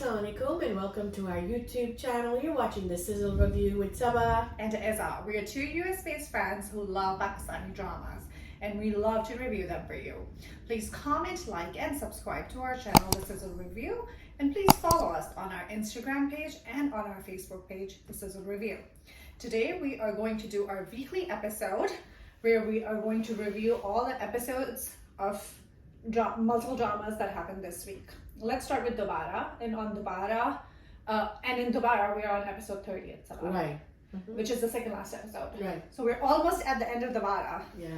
Assalamualaikum and welcome to our YouTube channel. You're watching the Sizzle review with Saba and Izza. We are two US-based friends who love Pakistani dramas and we love to review them for you. Please comment, like and subscribe to our channel, The Sizzle Review, and please follow us on our Instagram page and on our Facebook page, The Sizzle Review. Today we are going to do our weekly episode where we are going to review all the episodes of multiple dramas that happened this week. Let's start with Dobara. And on Dobara, in Dobara, we are on episode 30. Right. Which is the second last episode. Right. So we're almost at the end of Dobara. Yeah.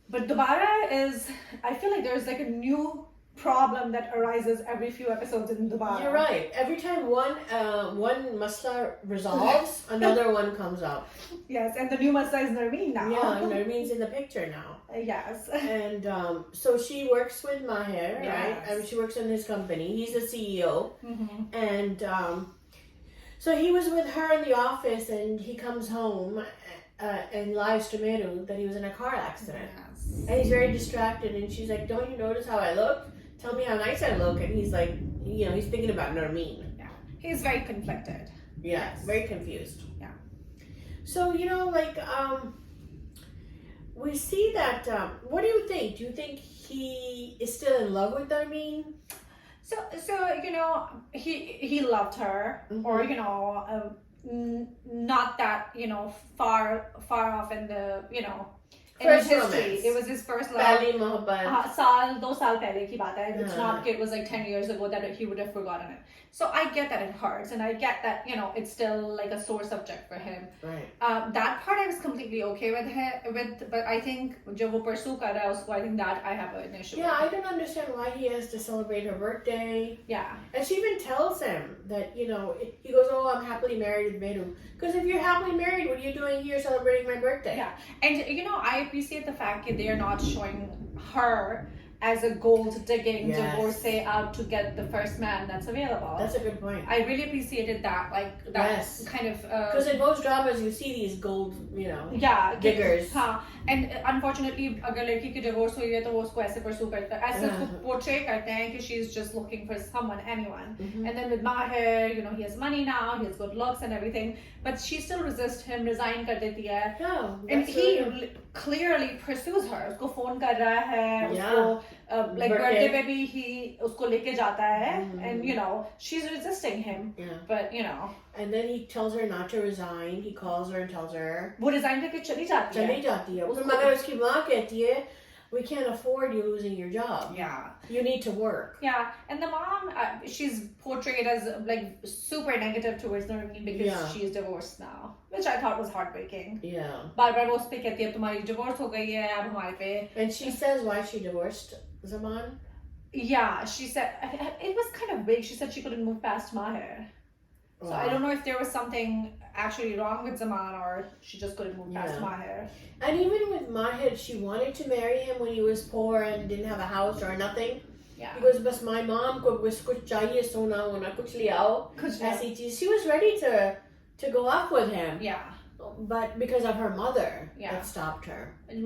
But Dobara is, I feel like there's like a new problem that arises every few episodes in Dobara. You're right. Every time one masla resolves, another one comes up. Yes, and the new masla is Narmeen now. Yeah, Narmeen's in the picture now. Yes. And so she works with Maher, right? Yes. And she works in his company. He's the CEO. Mm-hmm. And so he was with her in the office and he comes home and lies to Meru that he was in a car accident. Yes. And he's very distracted and she's like, don't you notice how I look? Tell me how nice I look. And he's like, he's thinking about Narmeen. Yeah. He's very conflicted. Yeah, very confused. Yeah. So, we see that, what do you think? Do you think he is still in love with Narmeen? So he loved her, Mm-hmm. or not that far off in the in First his history. romance. It was his first love. Pehli mohabbat. साल 2 साल पहले की बात है. It's Yeah. not it was like 10 years ago that he would have forgotten it. So I get that it hurts, and I get that it's still like a sore subject for him. Right. That part I was completely okay with, but I think जब वो pursue कर रहा है उसको, I think that I have an issue. Yeah, I don't understand why he has to celebrate her birthday. Yeah. And she even tells him that, he goes, oh, I'm happily married with Meru. Because if you're happily married, what are you doing here celebrating my birthday? Yeah. And, I appreciate the fact that they are not showing her as a gold-digging Yes. divorcee out to get the first man that's available. That's a good point. I really appreciated that, that Yes. kind of... Because in most dramas, you see these gold, yeah, diggers. हाँ, and unfortunately, अगर लड़की की divorce हुई है तो वो उसको ऐसे pursue करते हैं, ऐसे उसको portray करते हैं कि she's just looking for someone, anyone. Mm-hmm. And then with Maher, he has money now, he has good looks and everything, but she still resists him, resign कर देती है. No, And that's he really- clearly pursues her. उसको phone कर रहा है, Yeah. उसको like Birthday. birthday पे भी he उसको लेके जाता है, and she's resisting him. Yeah. But And then he tells her not to resign. He calls her and tells her. वो resign करके चली जाती है. चली जाती है. फिर मगर उसकी माँ कहती है, we can't afford you losing your job. Yeah. You need to work. Yeah, and the mom, she's portrayed as like super negative towards Narmeen because she's divorced now, which I thought was heartbreaking. Yeah. बार-बार वो उस पे कहती है तुम्हारी divorce हो गई है अब हमारे पे. And she says why she divorced Zaman. Yeah, she said it was kind of vague. She said she couldn't move past Maher. So I don't know if there was something actually wrong with Zaman or she just couldn't move past Maher. And even with Maher, she wanted to marry him when he was poor and didn't have a house or nothing. Yeah. Because bas my mom ko bas kuch chahiye sona hona kuch le aao. Aisi cheez. She was ready to go up with him. Yeah. But because of her mother, that stopped her. And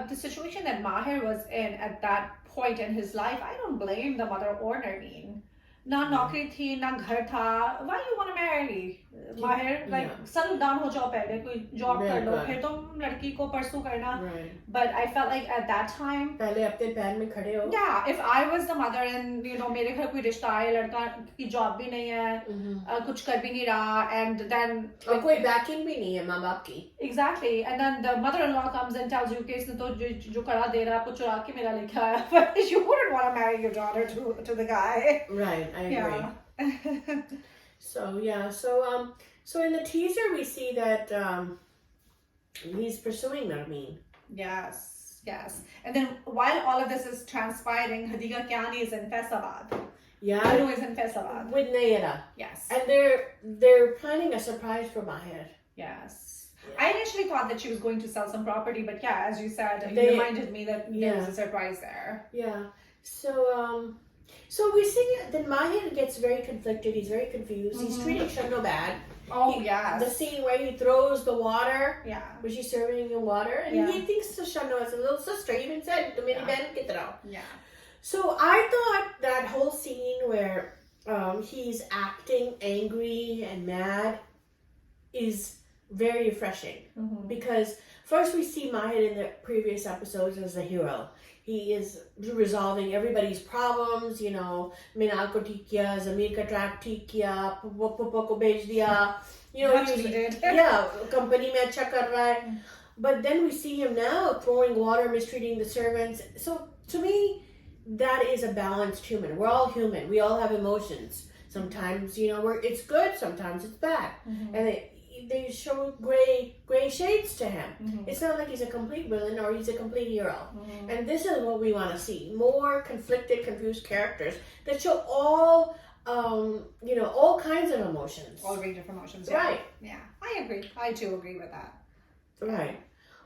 the situation that Maher was in at that point in his life, I don't blame the mother or Narmeen. ना नौकरी थी ना घर था. Why you want to marry Maher? Like settle down हो जाओ पहले, कोई job कर लो, फिर तुम लड़की को pursue करना. But I felt like at that time पहले अपने पैर में खड़े हो. Yeah, if I was the mother and मेरे घर कोई रिश्ता है, लड़का की job भी नहीं है, कुछ कर भी नहीं रहा, and then और कोई backing भी नहीं है माँ बाप की. Exactly, and then the mother-in-law comes and tells you कि इसने तो जो करा दे रहा आपको चुरा के मेरा लेके आया. But you wouldn't want to marry your daughter to the guy. Right, I agree. Yeah. So in the teaser we see that he's pursuing Narmeen. Yes. And then while all of this is transpiring, Hadiqa Kyani is in Faisalabad. Yeah. Meru is in Faisalabad. With Nayera. Yes. And they're planning a surprise for Maher. Yes. I initially thought that she was going to sell some property, but yeah, as you said, you reminded me that there was a surprise there. Yeah. So we see that Maher gets very conflicted. He's very confused. He's treating Shano bad. Oh, yes. The scene where he throws the water. Yeah. Where she's serving him water. And he thinks Shano is a little sister. He even said, "Tu meri behan ki tarah." Yeah. So I thought that whole scene where he's acting angry and mad is very refreshing. Because first we see Mahir in the previous episodes as a hero. He is resolving everybody's problems, you know, Minal ko theek kiya, Zamir ka track theek kiya, Papa ko bhej diya. You know, Much needed. Yeah, company mein acha kar raha hai. But then we see him now throwing water, mistreating the servants. So to me, that is a balanced human. We're all human. We all have emotions. Sometimes, you know, it's good. Sometimes it's bad. And they show gray shades to him. It's not like he's a complete villain or he's a complete hero. And this is what we want to see. More conflicted, confused characters that show all, you know, all kinds of emotions. All range of emotions. Right. Yeah, I agree. I too agree with that. Right.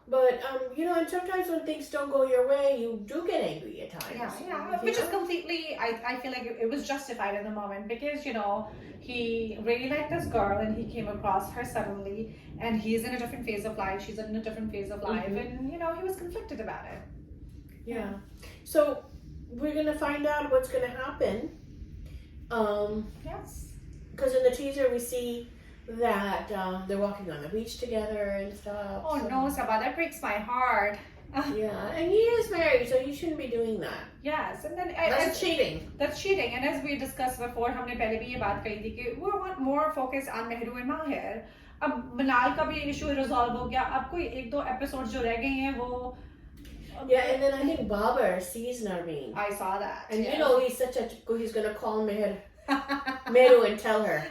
But, you know, and sometimes when things don't go your way, you do get angry at times. Yeah. Which is completely, I feel like it was justified in the moment because, you know, he really liked this girl and he came across her suddenly and he's in a different phase of life, she's in a different phase of life and, you know, he was conflicted about it. Yeah. So, we're going to find out what's going to happen. Yes. Because in the teaser we see that they're walking on the beach together and stuff. Oh no, Sabah, that breaks my heart. Yeah, and he is married, so he shouldn't be doing that. Yes, and then That's cheating. That's cheating. And as we discussed before, हमने पहले भी ये बात कही थी कि we want more focus on Mehru and Mahir. अब मनाल का भी issue resolve हो गया. अब कोई एक दो episodes जो रह गए हैं वो. Yeah, and then I think Babar sees Narveen. I saw that. And you know he's gonna call Meru and tell her.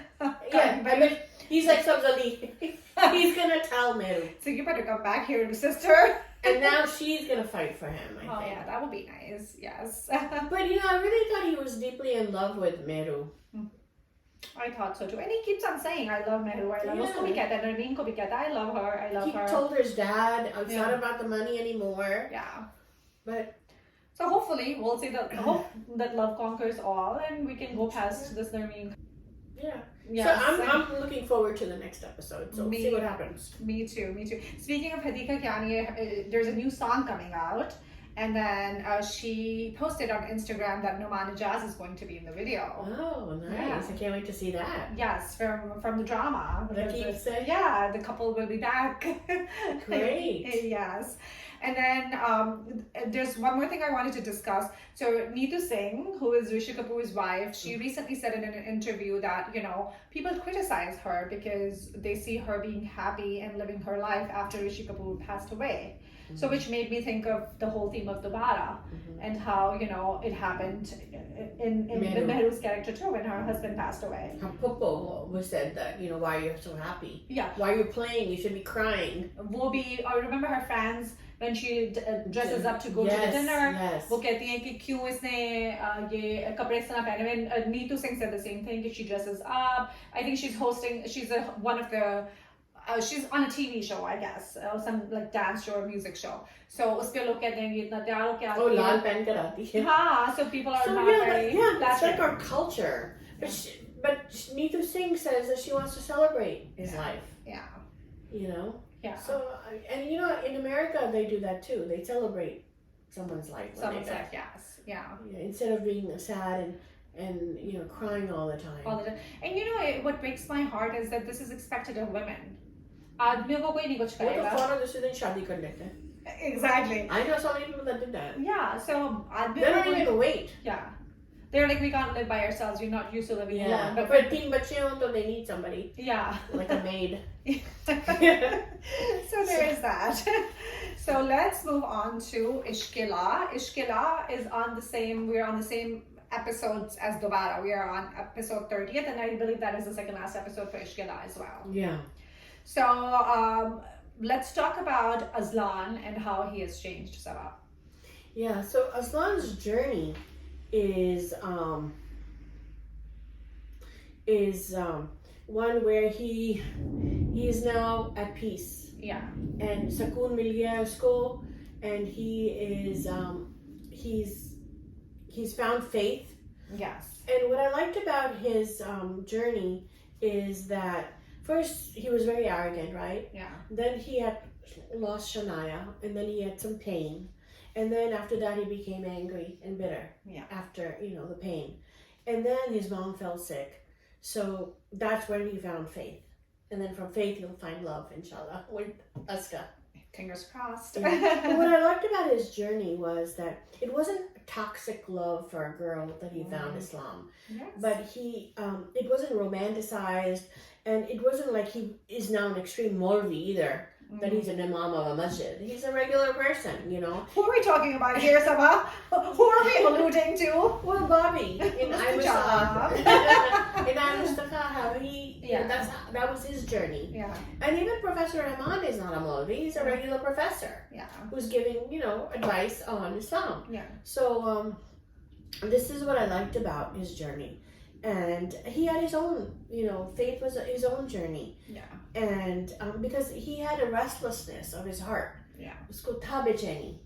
Yeah, I mean he's like Sabzali. He's gonna tell Meru. So you better come back here, sister. And now she's gonna fight for him, I think. Oh yeah, that would be nice. Yes. But you know, I really thought he was deeply in love with Meru. I thought so too. And he keeps on saying, I love Mehru, I love Usko bhi kehta hai, Narveen ko bhi kehta hai, I love her, I love her. He told his dad, it's not about the money anymore. Yeah. But so hopefully we'll see hope that love conquers all and we can go past this Narveen. Yeah. Yes. So I'm looking forward to the next episode. So see what happens. Me too. Speaking of Hadika Kyani, there's a new song coming out. And then she posted on Instagram that Noman Ijaz is going to be in the video. Oh, nice. Yeah. I can't wait to see that. Yes, from the drama. Yeah, the couple will be back. Great. Yes. And then there's one more thing I wanted to discuss. So Neetu Singh, who is Rishi Kapoor's wife, she recently said in an interview that, you know, people criticize her because they see her being happy and living her life after Rishi Kapoor passed away. So which made me think of the whole theme of Dobara and how, you know, it happened in Mehru's character too when her husband passed away. How Popo was said that, you know, why you're so happy. Yeah. Why you're playing, you should be crying. I remember her fans when she dresses up to go to the dinner. Yes. वो कहती हैं कि क्यों इसने ये कपड़े इस तरह पहने हुए. Neetu Singh said the same thing. She dresses up. I think she's hosting. She's one of the. She's on a TV show, I guess, some like dance show or music show. So उसपे लोग कहते हैं कि इतना तैयार होके आती है. Oh, लाल पहन कर आती है. हाँ, so people are not very. Yeah, that's like our culture. But Neetu Singh says that she wants to celebrate his life. Yeah. You know. Yeah. So and you know in America they do that too. They celebrate someone's life. Someone's life, yes, yeah. Instead of being sad and you know crying all the time. And you know what breaks my heart is that this is expected of women. आदमियों को कोई नहीं कुछ करेगा. वो तो फौरन दूसरे दिन शादी कर लेते हैं. Exactly. I know so many people that did that. Yeah, so they don't even wait. Yeah. They're like, we can't live by ourselves. You're not used to living alone. But for teen बच्चे हों तो they need somebody. Yeah. Like a maid. So there is that. So let's move on to Ishqila. Ishqila is we're on the same episodes as Dobara. We are on episode 30th and I believe that is the second last episode for Ishqila as well. Yeah. So let's talk about Aslan and how he has changed, Sabah. Yeah, so Aslan's journey is one where he is now at peace. Yeah. And Sakoon mil gaya usko, and he is he's found faith. Yes. And what I liked about his journey is that first he was very arrogant, right? Yeah. Then he had lost Shania, and then he had some pain. And then after that, he became angry and bitter. Yeah. After, you know, the pain. And then his mom fell sick. So that's when he found faith. And then from faith, he'll find love, inshallah, with Aska. Fingers crossed. Yeah. But what I liked about his journey was that it wasn't toxic love for a girl that he found Islam. Yes. But it wasn't romanticized, and it wasn't like he is now an extreme Maulvi either, that he's an imam of a masjid. He's a regular person, you know. Who are we talking about here, Sabah? Who are we alluding to? Well, Bobby in I job. in I Mustafa, how he, you know, that was his journey. Yeah. And even Professor Rahman is not a Maulvi, he's a regular professor. Yeah. Who's giving, you know, advice on Islam. Yeah. So, this is what I liked about his journey. And he had his own, you know, faith was his own journey. Yeah. And because he had a restlessness of his heart. Yeah. Usko tabecheni.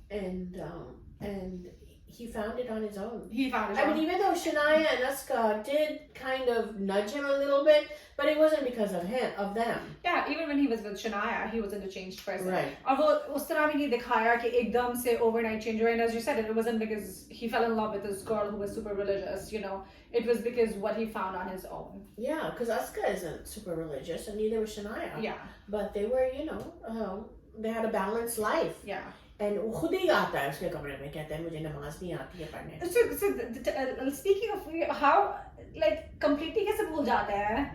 And he found it on his own. He found it. I mean, even though Shania and Aska did kind of nudge him a little bit, but it wasn't because of them. Yeah, even when he was with Shania, he wasn't a changed person. Right. और वो उस तरह भी नहीं दिखाया कि एकदम से overnight change हुआ. And as you said, it wasn't because he fell in love with this girl who was super religious, you know. It was because what he found on his own. Yeah, because Aska isn't super religious, and neither was Shania. Yeah. But they were, you know, they had a balanced life. Yeah. And वो खुद ही आता है उसके कमरे में कहता है मुझे नमाज नहीं आती है पढ़ने. So speaking of how, like, completely कैसे भूल जाता है?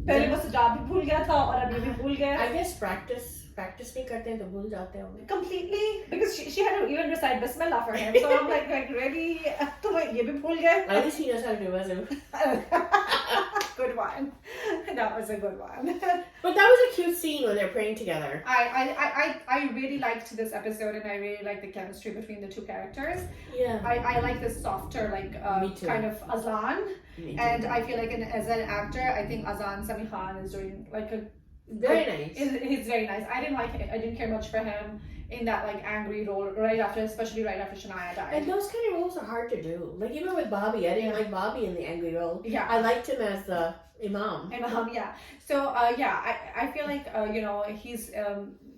पहले वो सजाब भी भूल गया था और अभी भी भूल गया. I guess practice नहीं करते हैं तो भूल जाते होंगे. Completely, because she had to even recite Bismillah for him. So I'm like really, तो ये भी भूल गए. At least he knows how to do it. Good one. That was a good one. But that was a cute scene when they're praying together. I really liked this episode, and I really liked the chemistry between the two characters. Yeah. I like this softer, like kind of Azan, and I feel like as an actor, I think Azan Sami Khan is doing like a very nice. He's very nice. I didn't care much for him in that like angry role especially right after Shania died. And those kind of roles are hard to do. Like even with Bobby, I didn't like Bobby in the angry role. Yeah. I liked him as the imam. Yeah. So I feel like you know he's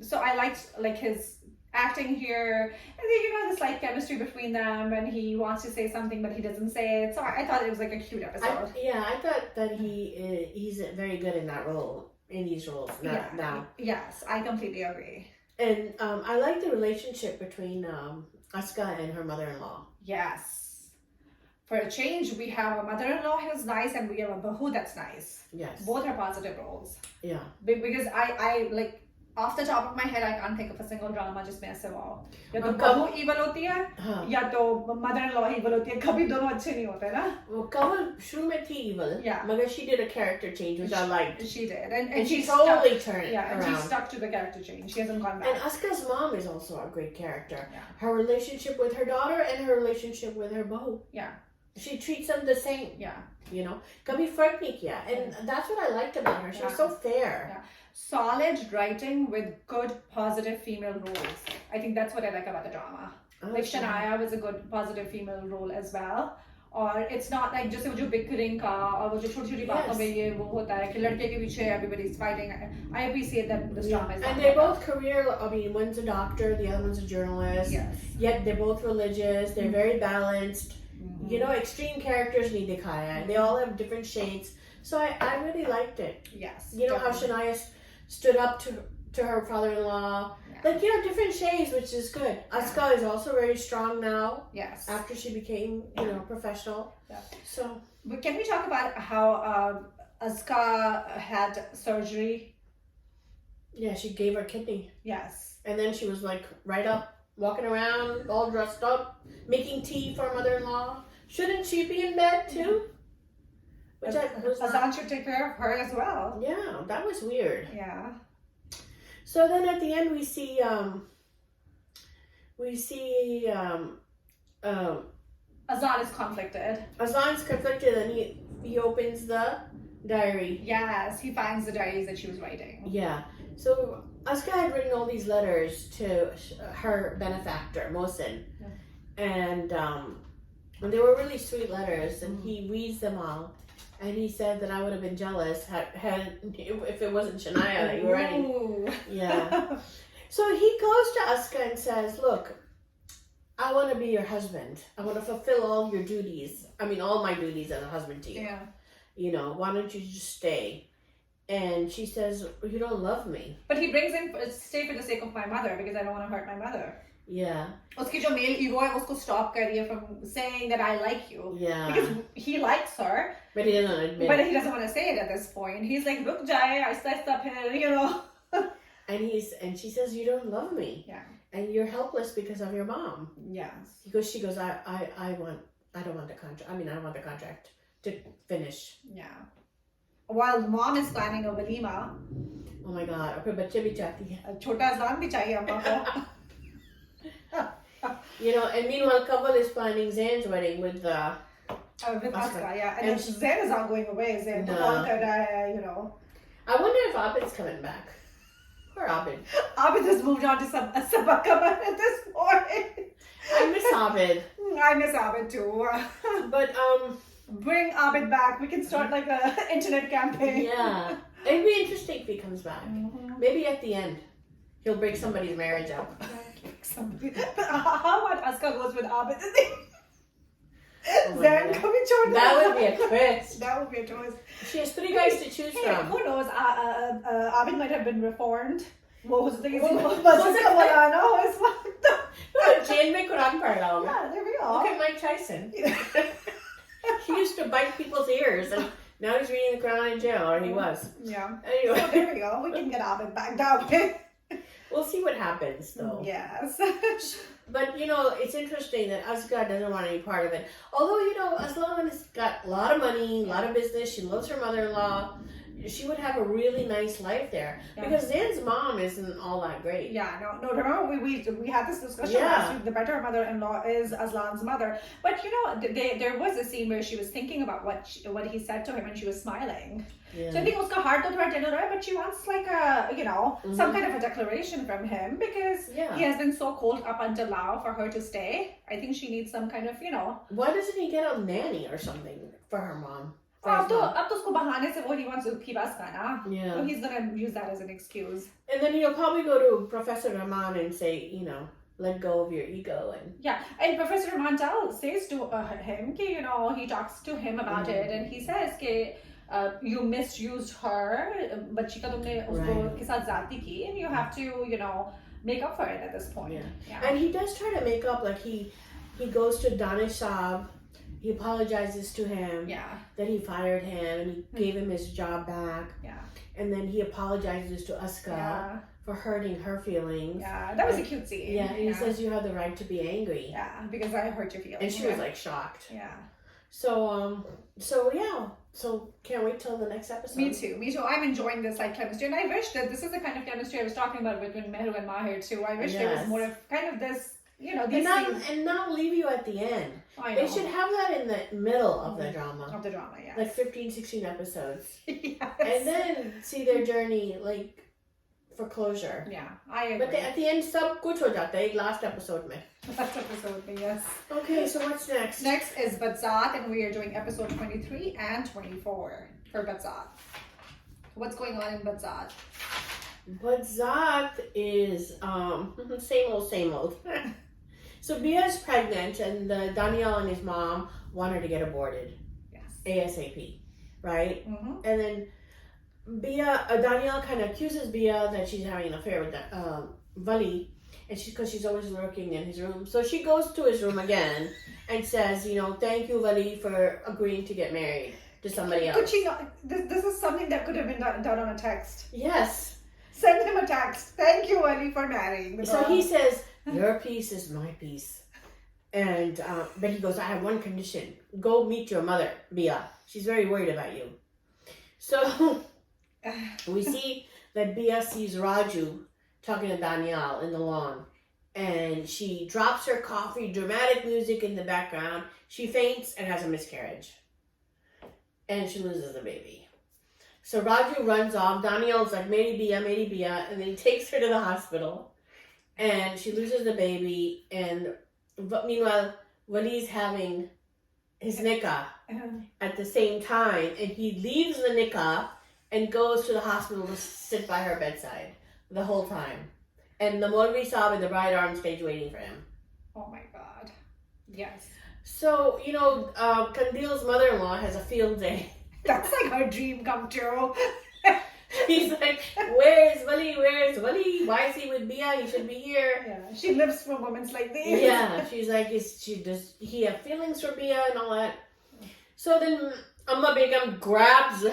so I liked like his acting here, and then you know the slight chemistry between them, and he wants to say something but he doesn't say it. So I thought it was like a cute episode. I thought that he's very good in that role. In these roles now. Yes, I completely agree. And I like the relationship between Aska and her mother-in-law. Yes. For a change, we have a mother-in-law who's nice and we have a bahu that's nice. Yes. Both are positive roles. Yeah. Because I like, off the top of my head, I can't think of a single drama जिसमें ऐसे हुआ या तो Kamal बहू evil होती है या तो mother-in-law evil होती है. कभी दोनों अच्छे नहीं होते ना. Well, Kamal शुरू में थी evil. Yeah. But she did a character change, which I liked. She did, and she totally turned it around. around. She stuck to the character change. She hasn't gone back. And Aska's mom is also a great character. Yeah. Her relationship with her daughter and her relationship with her bahu. Yeah. She treats them the same. Yeah. You know, कभी फर्क नहीं किया. And that's what I liked about her. She was so fair. Yeah. Solid writing with good positive female roles. I think that's what I like about the drama. Like Shania was a good positive female role as well. Or it's not like just जो bickering का और वो जो छोटी-छोटी बातों में ये वो होता है कि लड़के के पीछे everybody's fighting. I appreciate that this drama is. And they're both career. I mean, one's a doctor, the other one's a journalist. Yes. Yet they're both religious. They're very balanced. You know, extreme characters नहीं दिखाया है. They all have different shades. So I really liked it. Yes. You know definitely. How Shania stood up to her father-in-law. Yeah. Like, you know, different shades, which is good. Aska is also very strong now. Yes. After she became, you know, professional. Yeah. So. But can we talk about how Aska had surgery? Yeah, she gave her kidney. Yes. And then she was like right up, walking around, all dressed up, making tea for her mother-in-law. Shouldn't she be in bed too? Which Azan should take care of her as well. Yeah, that was weird. Yeah. So then at the end we see Azan is conflicted. Azan's conflicted, and he opens the diary. Yes, he finds the diaries that she was writing. Yeah. So Aska had written all these letters to her benefactor, Mohsin. Yeah. And they were really sweet letters, and he reads them all. And he said that I would have been jealous if it wasn't Shania that you were writing. Yeah. So he goes to Aska and says, look, I want to be your husband. I want to fulfill all your duties. all my duties as a husband to you. Yeah. You know, why don't you just stay? And she says, you don't love me. But he brings in stay for the sake of my mother because I don't want to hurt my mother. Yeah. उसकी जो male ego है उसको stop कर रही है from saying that I like you. Yeah. Because he likes her. But he doesn't admit But it. he doesn't want to say it at this point. He's like, रुक जाए, आहिस्ता फिर, you know. And she says, you don't love me. Yeah. And you're helpless because of your mom. Yes. She goes, I don't want the contract. I don't want the contract to finish. Yeah. While mom is planning a walima. Oh my God. अपने बच्चे भी चाहती है. छोटा अज़लान भी चाहिए अम्मा को. You know, and meanwhile, Kaval is planning Zain's wedding with With Aska, yeah. And And then Zain is not going away. Zain No. call kar raha hai, you know. I wonder if Abid's coming back. Poor Abid. Abid has moved on to Sabakaman at this point. I miss Abid. I miss Abid too. But Bring Abid back. We can start like a internet campaign. yeah, it'd be interesting if he comes back. Mhm. Maybe at the end, he'll break somebody's marriage up. How about Aska goes with Abid? Oh my Zain God. को भी छोड़ That दो. would be a twist. That would be a twist. She has 3 guys to choose Hey, from. who knows? Abid might have been reformed. वो हो सकता है वो- किसी बस हो का सकता है। बनाना हो इस वक्त. Jail में कुरान पढ़ रहा होगा. Yeah, there we Look go. at Mike Tyson. He used to bite people's ears, and now he's reading the Quran in jail, or he was. Yeah. So Anyway, there we go. We can get Abid back down here. we'll see what happens, though. Yes. But, you know, it's interesting that Asghar doesn't want any part of it. Although, you know, Aslan has got a lot of money, a lot of business. She loves her mother-in-law. She would have a really nice life there. Yeah. Because Zan's mom isn't all that great. Yeah, no. Remember we had this discussion Yeah. last week. The better mother-in-law is Aslan's mother. But you know, there was a scene where she was thinking about what he said to him, and she was smiling. Yeah. So I think uska heart to her dinner, but she wants like a some Mhm. kind of a declaration from him because Yeah. he has been so cold up until now for her to stay. I think she needs some kind of Why doesn't he get a nanny or something for her mom? For अब his तो mom? अब तो उसको बहाने से वो he wants to keep us ना. Yeah. So he's gonna use that as an excuse. And then he'll probably go to Professor Rahman and say, you know, let go of your ego. And Yeah, and Professor Mantel says to him, कि, you know, he talks to him about it, and he says कि you misused her, बच्ची का तुमने उसको Right. के साथ जाती की, and you have to, you know, make up for it at this point. Yeah. And he does try to make up, like he goes to Danish Saab, he apologizes to him Yeah. that he fired him and he gave him his job back. Yeah. And then he apologizes to Aska Yeah. for hurting her feelings. Yeah, that was a cute scene. Yeah, and he says you have the right to be angry. Yeah, because I hurt your feelings. And she was like shocked. Yeah. So yeah. So can't wait till the next episode. Me too. I'm enjoying this like chemistry, and I wish that this is the kind of chemistry I was talking about between Mehru and Mahir too. I wish there was Yes. more of kind of this, you know, And these not, scenes. and not leave you at the end. I They know. should have that in the middle of the drama. Of the drama, yeah. Like 15, 16 episodes. Yes. And then see their journey, like, for closure. Yeah, I agree. But at the end, सब कुछ हो जाता है एक last episode में. Last episode, yes. Okay, so what's next? Next is Badzaat, and we are doing episode 23 and 24 for Badzaat. What's going on in Badzaat? Badzaat is same old. So Bia's pregnant, and Danielle and his mom want her to get aborted Yes. ASAP, right? Mm-hmm. And then Danielle kind of accuses Bia that she's having an affair with Vali, and because she's always lurking in his room. So she goes to his room again and says, you know, thank you, Vali, for agreeing to get married to somebody else. Could she not? This is something that could have been done on a text. Yes. Send him a text. Thank you, Ali, for marrying. the So girl. he says, your piece is my piece. And, but he goes, I have one condition. Go meet your mother, Bia. She's very worried about you. So we see that Bia sees Raju talking to Danielle in the lawn. And she drops her coffee, dramatic music in the background. She faints and has a miscarriage. And she loses the baby. So Raju runs off. Danielle's like, Meri Bia. And then he takes her to the hospital. And she loses the baby. And meanwhile, Wali's having his nikah at the same time. And he leaves the nikah and goes to the hospital to sit by her bedside the whole time. And the Maulvi Saab and the bride are on stage waiting for him. Oh my God. Yes. So, Kandil's mother-in-law has a field day. That's like her dream come true. He's like, where's Wali? Where's Wali? Why is he with Bia? He should be here. Yeah, she lives for moments like these. Yeah, she's like, does he have feelings for Bia and all that? So then Amma Begum grabs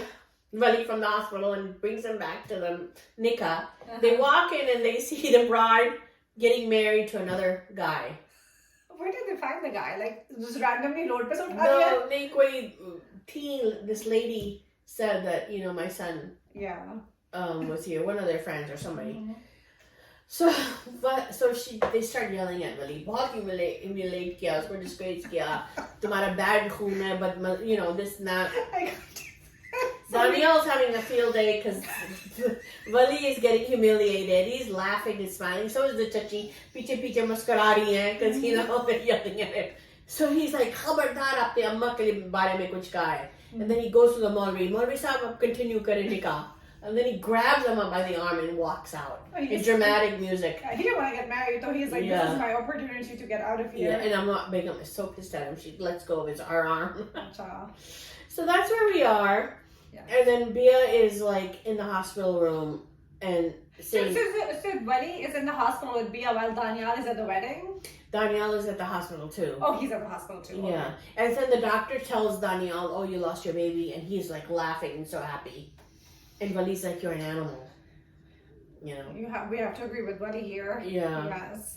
Wali from the hospital and brings him back to the nikah. They walk in and they see the bride getting married to another guy. Where did they find the guy? Like, just randomly road pe se utha No, nahi koi teen, this lady said that, my son Yeah. was here, one of their friends or somebody. So they start yelling at Wali, बहुत humiliate किया, उसको disgrace किया, तुम्हारा bad खून है, but this and that. Daniel's having a field day because Wali is getting humiliated. He's laughing and smiling. So is the chachi. Piche piche muskura rahi hai because they're yelling at him. So he's like, "Khabardar, apne amma ke bare mein kuch kaha hai." And then he goes to the Maulvi. Maulvi sahab, ab continue kare nikah. And then he grabs him up by the arm and walks out. In dramatic music. He didn't want to get married, so he's like, this is my opportunity to get out of here. Yeah, and Amma Begum is so pissed at him. She lets go of our arm. Acha. So that's where we are. Yeah. And then Bia is like in the hospital room and saying... So Wali is in the hospital with Bia while Daniel is at the wedding? Danielle is at the hospital too. Oh, he's at the hospital too. Yeah. Okay. And then the doctor tells Danielle, oh, you lost your baby. And he's like laughing and so happy. And Wali's like, you're an animal. We have to agree with Wali here. Yeah. Yes.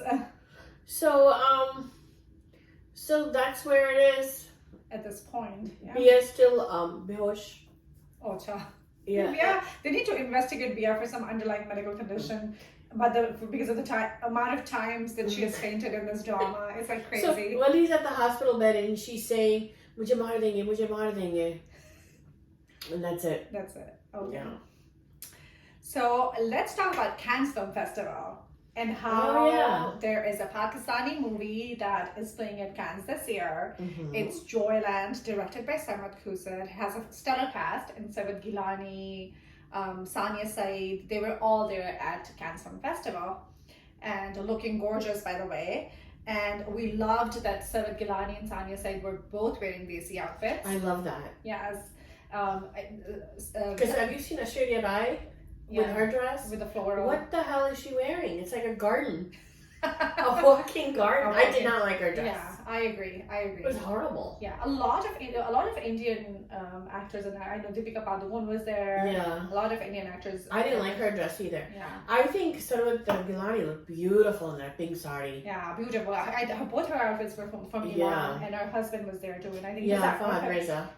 So that's where it is. At this point. Yeah. Bia's still behosh. Oh, cha. Yeah. They need to investigate Bia for some underlying medical condition. But because of the amount of times that she has fainted in this drama, it's like crazy. So Wali's at the hospital bed and she's saying, "Mujhe maar denge," and that's it. That's it. Okay. Yeah. So let's talk about Cannes Film Festival and how there is a Pakistani movie that is playing at Cannes this year. Mm-hmm. It's Joyland, directed by Sarmat Khusad. It has a stellar cast in Savid Gilani, Sania Saeed. They were all there at Cannes Film Festival and looking gorgeous, by the way. And we loved that Savid Gilani and Sania Saeed were both wearing these outfits. I love that. Yes. Because have you seen Ashwarya Rai with her dress? With the floral. What the hell is she wearing? It's like a garden. A walking garden. I did not like her dress. Yeah, I agree. It was horrible. Yeah, a lot of Indian actors in there. I know Deepika Padukone was there. Yeah. A lot of Indian actors. I didn't like her dress either. Yeah. I think Sarvat Gilani looked beautiful in that pink sari. Yeah, beautiful. Both her outfits were from Iran, and her husband was there too. And I think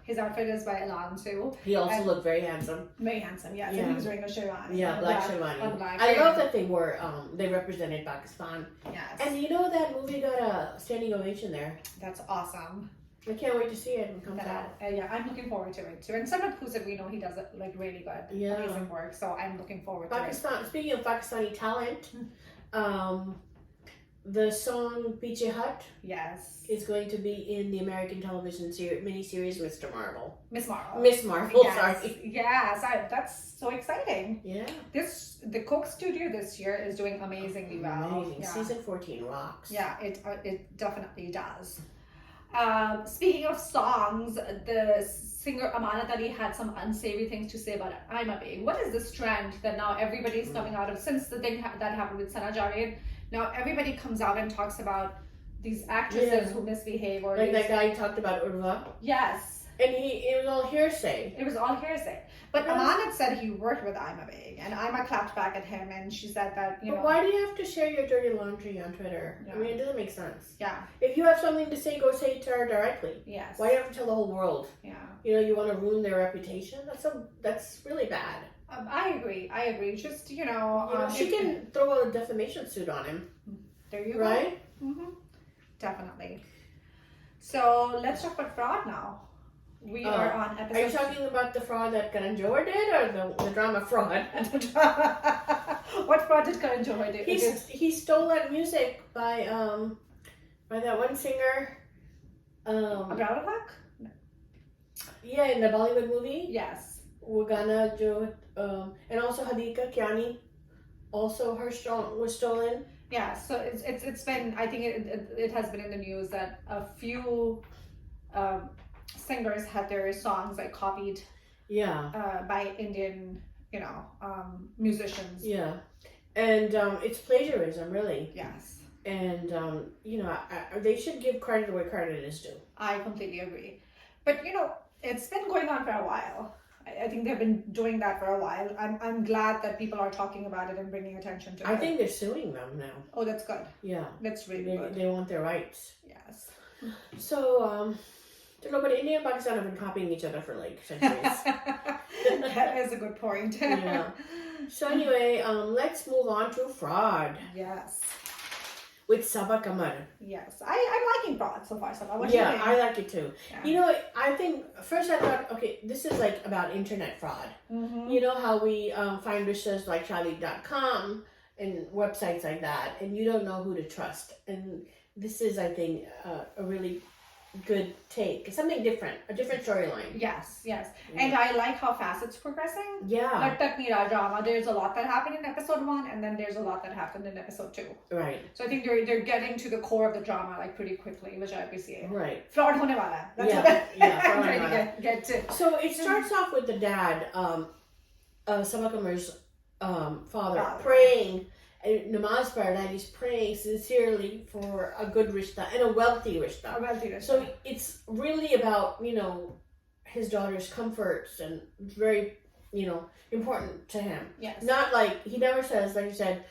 his outfit is by Elan too. He also looked very handsome. Very handsome, yes. And he was wearing a sherwani. Yeah, black sherwani. I love that they represented Pakistan. Yes. And that movie got a standing ovation there. That's awesome. I can't wait to see it when it comes out. Yeah, I'm looking forward to it too. And Sarmat Khusad, we know he does really good, amazing work. So I'm looking forward to it. Speaking of Pakistani talent, the song Piche Hut is going to be in the American television miniseries Mr. Marvel. Miss Marvel. Miss Marvel, yes. sorry. Yes, that's so exciting. Yeah. The Coke Studio this year is doing amazingly well. Amazing. Yeah. Season 14 rocks. Yeah, it definitely does. Speaking of songs, the singer Amanat Ali had some unsavory things to say about I'm a Babe. What is this trend that now everybody's coming out of since the thing that happened with Sana Javed? Now everybody comes out and talks about these actresses who misbehave or like that guy you talked about, Urva. Yes. And it was all hearsay. It was all hearsay. But Amanat said he worked with Ima Beg, and Ima clapped back at him, and she said that, But why do you have to share your dirty laundry on Twitter? Yeah. I mean, it doesn't make sense. Yeah. If you have something to say, go say it to her directly. Yes. Why do you have to tell the whole world? Yeah. You want to ruin their reputation? That's really bad. I agree. Just, she can throw a defamation suit on him. There you right? go. Mm-hmm. Definitely. So let's talk about fraud now. We are on episode... Are you talking about the fraud that Karan Johar did or the drama fraud? What fraud did Karan Johar do? He stole that music by that one singer. Abraham Haq? No. Yeah, in the Bollywood movie. Yes. And also Hadika Kiani. Also her was stolen. Yeah, so it's been, I think it has been in the news that a few singers had their songs like copied by Indian, musicians. Yeah. And it's plagiarism, really. Yes. And, they should give credit where credit is due. I completely agree. But, it's been going on for a while. I think they've been doing that for a while. I'm glad that people are talking about it and bringing attention to it. I think they're suing them now. Oh, that's good. Yeah. That's really good. They want their rights. Yes. So, but India and Pakistan have been copying each other for like centuries. That is a good point. Yeah. So anyway, let's move on to fraud. Yes. With Sabah Kamar. Yes. I'm liking fraud so far, Sabah. What do you think? I like it too. Yeah. I think, first I thought, okay, this is like about internet fraud. Mm-hmm. You know how we find rishtas like Shadi.com and websites like that, and you don't know who to trust. And this is, I think, a really good take. Something different, a different storyline. Yes. Yeah. And I like how fast it's progressing. Yeah. Like Takmira drama, there's a lot that happened in episode 1, and then there's a lot that happened in episode 2. Right. So I think they're getting to the core of the drama like pretty quickly, which I appreciate. Right. Fraud hone wala hai. That's what I'm trying to get to. So it starts off with the dad, Sabah Kamar's father, praying. Namaz pad, and he's praying sincerely for a good rishta and a wealthy rishta. So it's really about, his daughter's comforts, and it's very, important to him. Yes. Not like, he never says, like you said,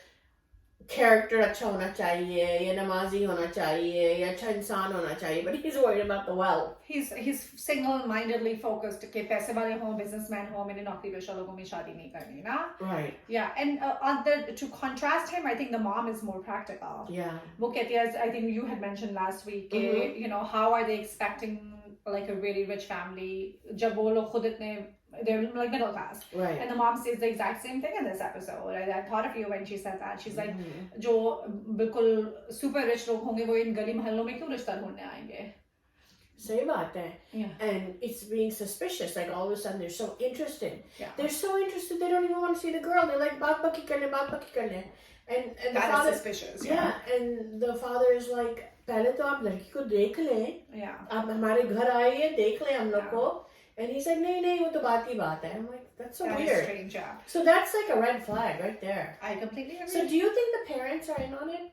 character acha hona chahiye, ya namazi hona chahiye, ya acha insan hona chahiye, but he's worried about the wealth. He's single-mindedly focused कि पैसे वाले हों, businessman हों, मैंने नौकरी पेशा लोगों में शादी नहीं करनी ना. Right. Yeah, and to contrast him, I think the mom is more practical. Yeah. वो कहती है, I think you had mentioned last week, how are they expecting like a really rich family जब वो लोग खुद इतने, they're like middle class. Right. And the mom says the exact same thing in this episode. I thought of you when she said that. She's like, जो बिल्कुल super rich लोग होंगे वो इन गली मोहल्लों में क्यों रिश्ता ढूंढने आएंगे? Say about that. Yeah. And it's being suspicious. Like all of a sudden they're so interested. Yeah. They're so interested they don't even want to see the girl. They're like baat baki karne. And the that father is suspicious. Yeah. And the father is like, पहले तो आप लड़की को देख लें. Yeah. आप हमारे घर आइए देख लें हम लोग को. And he's like, नहीं वो तो बात ही बात है. I'm like, that's so that weird. Is strange, yeah. So that's like a red flag right there. I completely agree. So do you think the parents are in on it?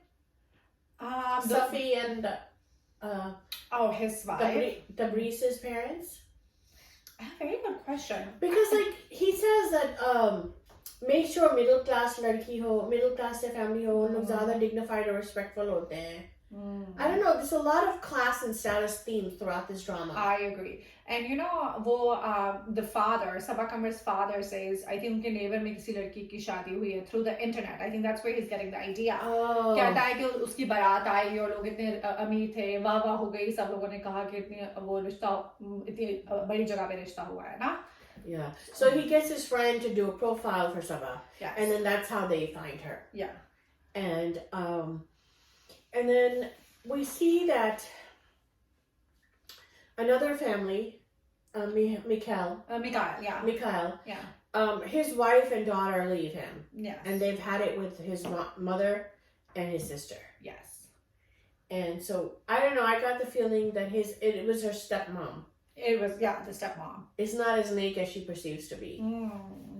Safi and his wife. Tabrise's parents? Very good question. Because like he says that make sure middle class लड़की हो, middle class से family हो, उन लोग ज़्यादा dignified और respectful होते हैं. I don't know. There's a lot of class and status themes throughout this drama. I agree. And the father, Sabah Kamar's father says, I think उनके neighbor में किसी लड़की की शादी हुई है through the internet. I think that's where he's getting the idea. कहता है कि उसकी बारात आई और लोग इतने अमीर थे, वाह हो गई, सब लोगों ने कहा कि वो रिश्ता इतनी बड़ी जगह पे रिश्ता हुआ है ना. Yeah. So he gets his friend to do a profile for Sabah. Yes. And then that's how they find her. Yeah. And then we see that another family, Mikhail, yeah. His wife and daughter leave him. Yes. And they've had it with his mother and his sister. Yes. And so, I don't know, I got the feeling that it was her stepmom. It was, the stepmom. It's not as meek as she perceives to be.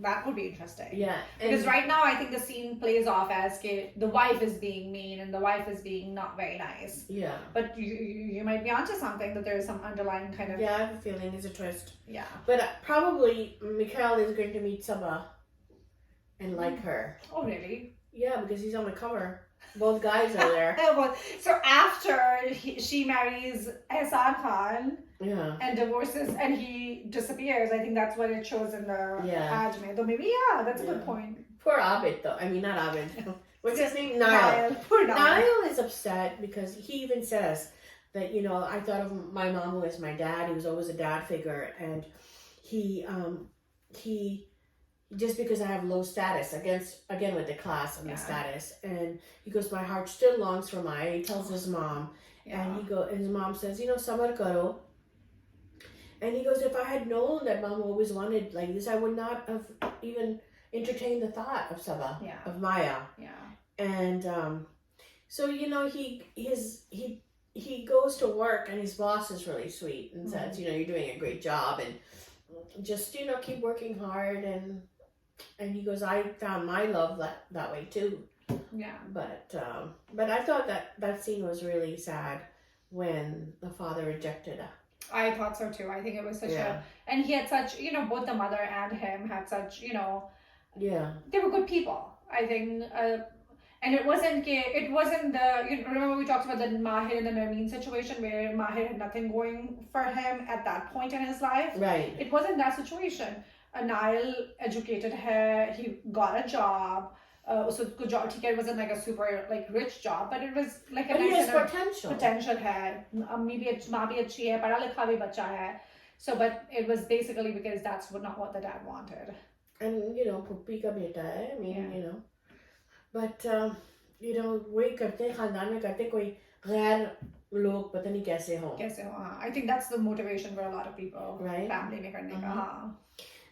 That would be interesting. Yeah. Because right now, I think the scene plays off as the wife is being mean and the wife is being not very nice. Yeah. But you might be onto something, that there is some underlying kind of... Yeah, I have a feeling it's a twist. Yeah. But probably Mikhail is going to meet Sabah and like her. Oh, really? Yeah, because he's on the cover. Both guys are there. So after she marries Ehsan Khan... Yeah. And divorces, and he disappears. I think that's what it shows in the ad. So maybe, that's a good point. Poor Abid, though. I mean, not Abid. What's his name? Niall. Poor Niall. Niall is upset because he even says that, I thought of my mom as my dad. He was always a dad figure. And he just because I have low status, again with the class and the status. And he goes, my heart still longs for Maya. He tells his mom. Yeah. And his mom says, sabar karo. And he goes, if I had known that mom always wanted like this, I would not have even entertained the thought of Sabah, of Maya. Yeah. And So he goes to work and his boss is really sweet and says, you're doing a great job and just keep working hard and he goes, I found my love that way too. Yeah. But I thought that scene was really sad when the father rejected her. I thought so too. I think it was such and he had such, both the mother and him had such, Yeah. they were good people. I think, and it wasn't the, remember we talked about the Mahir and the Narmeen situation where Mahir had nothing going for him at that point in his life. Right. It wasn't that situation. Niall educated her, he got a job. So good job. It wasn't like a super rich job, but it was like a but nice he has potential. Potential hai. Maybe माँ भी अच्छी है, पढ़ा लिखा भी बच्चा है. So, but it was basically because that's not what the dad wanted. And puppy ka beta hai. I mean, but वही करते खानदान में करते कोई गैर लोग पता नहीं कैसे हो. I think that's the motivation for a lot of people. Right. Family में करने का.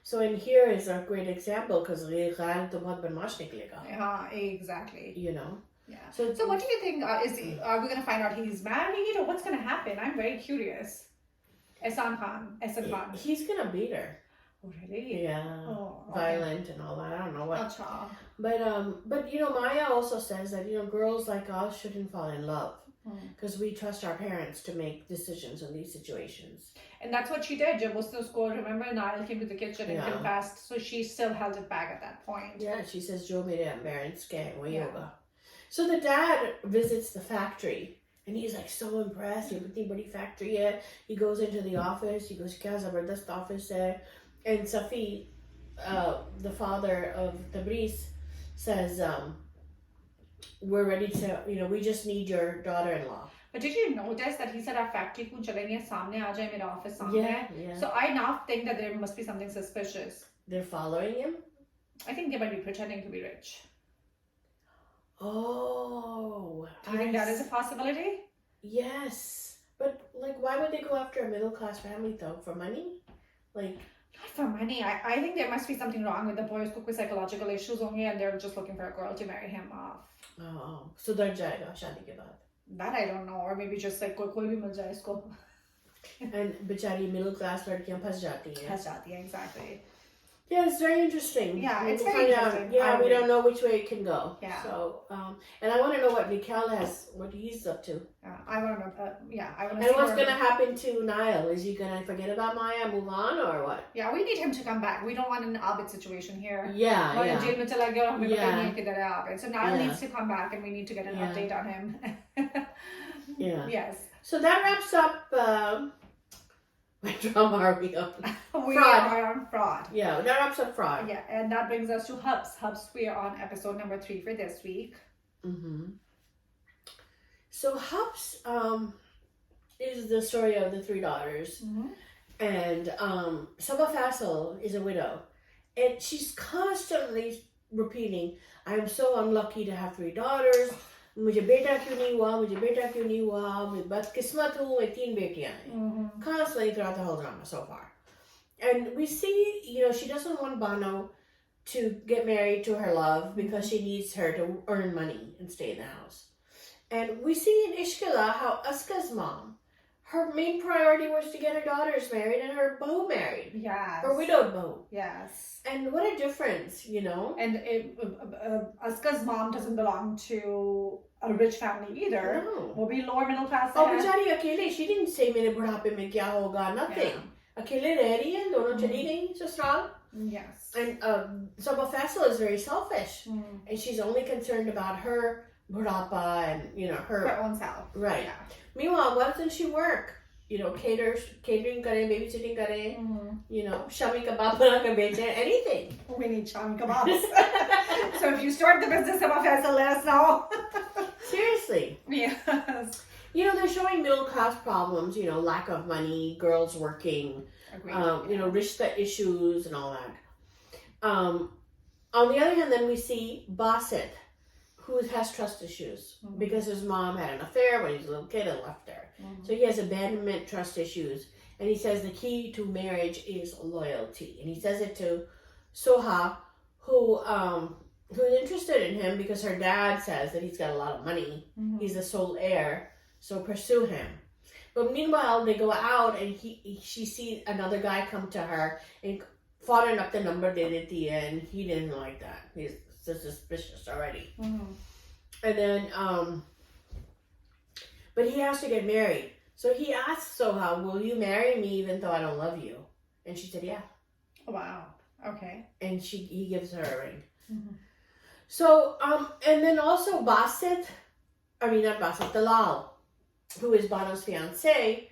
So in here is a great example because गैर तो बहुत बदमाश निकलेगा. Exactly. Yeah. So what do you think? Are we going to find out he's married or what's going to happen? I'm very curious. Ehsan Khan. He's going to beat her. Oh, really? Yeah. Oh, okay. Violent and all that. I don't know what. Achha. But Maya also says that girls like us shouldn't fall in love because we trust our parents to make decisions in these situations. And that's what she did. Jab usne usko, remember, Niall came to the kitchen and confessed, so she still held it back at that point. Yeah, she says, Jo mere parents ke wahi hoga. So the dad visits the factory and he's like so impressed. Ye itni badi factory hai. He goes into the office. He goes, kya zabardast office hai. And Safi, the father of Tabriz, says, we're ready to, we just need your daughter-in-law. But did you notice that he said our factory kun chalenge samne aa jaye, mera office samne hai? Yeah. So I now think that there must be something suspicious. They're following him? I think they might be pretending to be rich. Oh. Do you think that is a possibility? Yes. But why would they go after a middle-class family though? For money? Not for money. I think there must be something wrong with the boys who have psychological issues only and they're just looking for a girl to marry him off. Oh. So dar jayega shaadi ke baad. That I don't know. Or maybe just koi bhi mil jaye isko. And bichari middle class ladkiyan phas jati hain. Phas jati hain, exactly. Yeah, it's very interesting. Yeah, it's very interesting. Yeah, we don't know which way it can go. Yeah. So, and I want to know what Mikhail what he's up to. I want to know. I want to. And what's going to happen to Niall? Is he going to forget about Maya, move on, or what? Yeah, we need him to come back. We don't want an Abid situation here. Yeah. So Niall needs to come back, and we need to get an update on him. Yeah. Yes. So that wraps up. What drama are we on? We are on fraud. Yeah, that wraps up fraud. Yeah, and that brings us to Habs. Habs, we are on episode number 3 for this week. Mm-hmm. So Habs is the story of the 3 daughters. Mm-hmm. And Sabah Faisal is a widow. And she's constantly repeating, I am so unlucky to have 3 daughters. मुझे बेटा क्यों नहीं हुआ मैं बदकिस्मत हूँ मैं 3 बेटियां हैं. Constantly throughout the whole drama so far. And we see, she doesn't want Bano to get married to her love because she needs her to earn money and stay in the house. And we see in Ishq how Aska's mom, her main priority was to get her daughters married and her beau married. Yes. Her widowed beau. Yes. And what a difference, And Aska's mom doesn't belong to a rich family either. No. Will be lower middle class. Oh, बेचारी अकेले. She didn't say मेरे बुढ़ापे में क्या होगा. Nothing. अकेले रह रही है. दोनों चली गई ससुराल. Yes. And Sabah Faisal is very selfish. And she's only concerned about her budapa and, her own self. Right. Yeah. Meanwhile, why doesn't she work? Catering करे, babysitting करे, shami kebab bana ke beche, anything. We need shami kebabs. So if you start the business of Faisal, let us know. Seriously. Yes. They're showing middle class problems, lack of money, girls working, rishta issues and all that. On the other hand, then we see Basit, who has trust issues because his mom had an affair when he was a little kid and left her. So he has abandonment, trust issues. And he says the key to marriage is loyalty. And he says it to Soha, who who's interested in him because her dad says that he's got a lot of money. Mm-hmm. He's the sole heir, so pursue him. But meanwhile, they go out and she sees another guy come to her and following up the number they did at the end. He didn't like that. He's so suspicious already. Mm-hmm. And then, but he has to get married. So he asks Soha, will you marry me even though I don't love you? And she said, yeah. Wow. Okay. And he gives her a ring. Mm-hmm. So, and then also Badzaat, Dalal, who is Bano's fiance,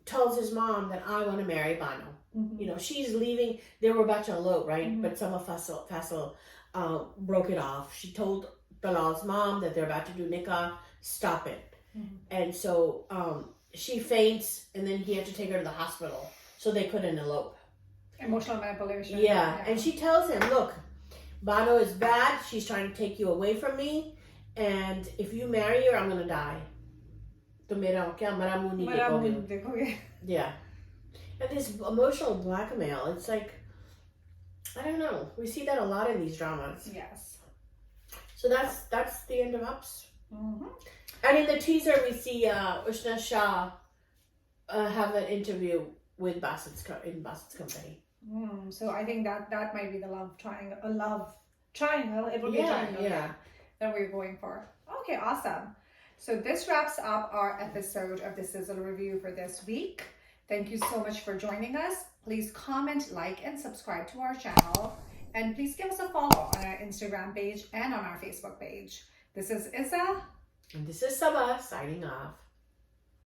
tells his mom that I want to marry Bano. Mm-hmm. You know, she's leaving. They were about to elope, right? Mm-hmm. But some of Faisal broke it off. She told Dalal's mom that they're about to do nikah. Stop it. Mm-hmm. And so she faints, and then he had to take her to the hospital so they couldn't elope. Emotional manipulation. Yeah, and she tells him, look, Bano is bad. She's trying to take you away from me. And if you marry her, I'm going to die. Yeah. And this emotional blackmail, it's like, I don't know. We see that a lot in these dramas. Yes. So that's the end of Ups. Mm-hmm. And in the teaser, we see Ushna Shah have an interview with Badzaat's company. So I think that might be the love triangle. A love triangle. It will be a triangle. Yeah. That we're going for. Okay, awesome. So this wraps up our episode of the Sizzle review for this week. Thank you so much for joining us. Please comment, like, and subscribe to our channel. And please give us a follow on our Instagram page and on our Facebook page. This is Isa. And this is Sabah signing off.